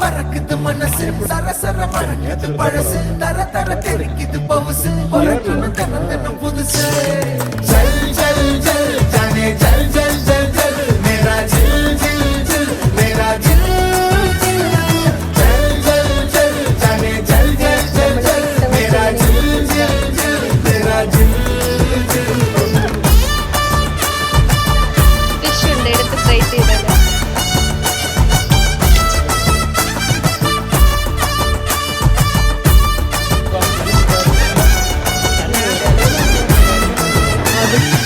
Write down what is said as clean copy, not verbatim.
பறக்குது மனசு சர சர மறக்குது பழசு தர தர தெரிக்குது பவுசு பறக்கணும் தன தன புதுசு ஜல் ஜல் ஜல் ஜானே ஜல் ஜல் ஜல் ஜல் மேரா ஜில் ஜில் ஜில் மேரா ஜில் ஜில் ஜல் ஜல் ஜல் ஜானே ஜல் ஜல் ஜல் ஜல் மேரா ஜில் ஜில் ஜில் மேரா ஜில் ஜில் டிஷ்யூ எடுத்து ஃப்ரை செய்யறது அது